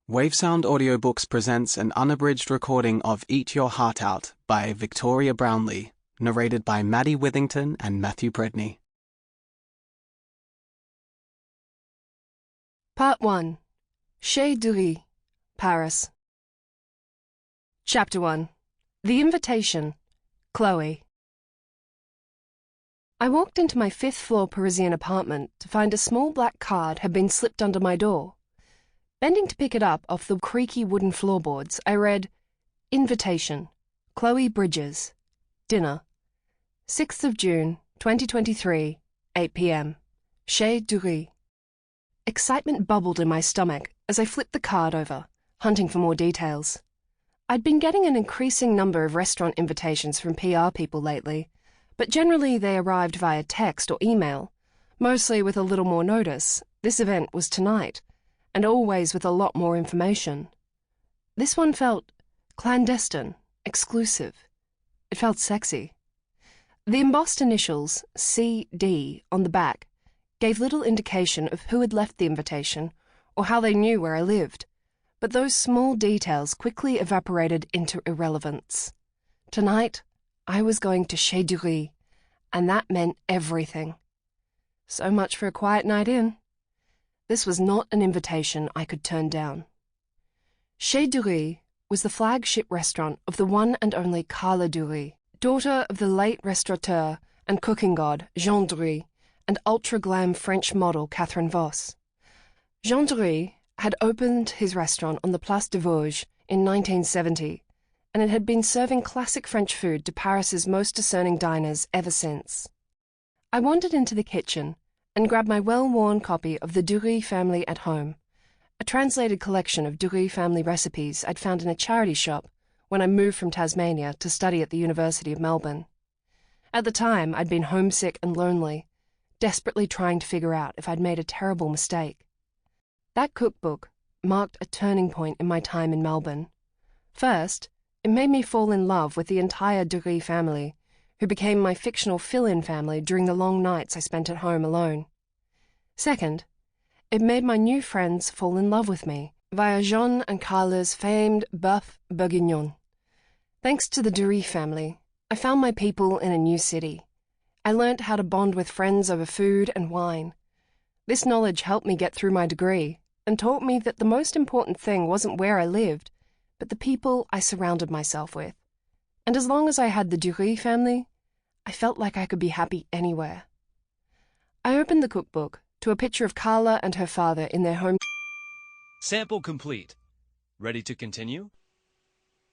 Wavesound Audiobooks presents an unabridged recording of Eat Your Heart Out by Victoria Brownlee, narrated by Maddy Withington and Matthew Predney. Part 1. Chez Duris, Paris. Chapter 1. The Invitation. Chloe. I walked into my fifth-floor Parisian apartment to find a small black card had been slipped under my door. Bending to pick it up off the creaky wooden floorboards, I read, Invitation. Chloe Bridges. Dinner. 6th of June, 2023, 8 p.m. Chez Duris. Excitement bubbled in my stomach as I flipped the card over, hunting for more details. I'd been getting an increasing number of restaurant invitations from PR people lately, but generally they arrived via text or email, mostly with a little more notice. This event was tonight, and always with a lot more information. This one felt clandestine, exclusive. It felt sexy. The embossed initials, CD, on the back gave little indication of who had left the invitation or how they knew where I lived, but those small details quickly evaporated into irrelevance. Tonight, I was going to Chez Duris, and that meant everything. So much for a quiet night in. This was not an invitation I could turn down. Chez Duris was the flagship restaurant of the one and only Carla Duris, daughter of the late restaurateur and cooking god Jean Duris and ultra-glam French model Catherine Voss. Jean Duris had opened his restaurant on the Place de Vosges in 1970, and it had been serving classic French food to Paris's most discerning diners ever since. I wandered into the kitchen and grabbed my well-worn copy of the Duris Family at Home, a translated collection of Duris family recipes I'd found in a charity shop when I moved from Tasmania to study at the University of Melbourne. At the time, I'd been homesick and lonely, desperately trying to figure out if I'd made a terrible mistake. That cookbook marked a turning point in my time in Melbourne. First, it made me fall in love with the entire Duris family, who became my fictional fill-in family during the long nights I spent at home alone. Second, it made my new friends fall in love with me via Jean and Carla's famed bœuf bourguignon. Thanks to the Duris family, I found my people in a new city. I learnt how to bond with friends over food and wine. This knowledge helped me get through my degree and taught me that the most important thing wasn't where I lived, but the people I surrounded myself with. And as long as I had the Duris family, I felt like I could be happy anywhere. I opened the cookbook to a picture of Carla and her father in their home. Sample complete. Ready to continue?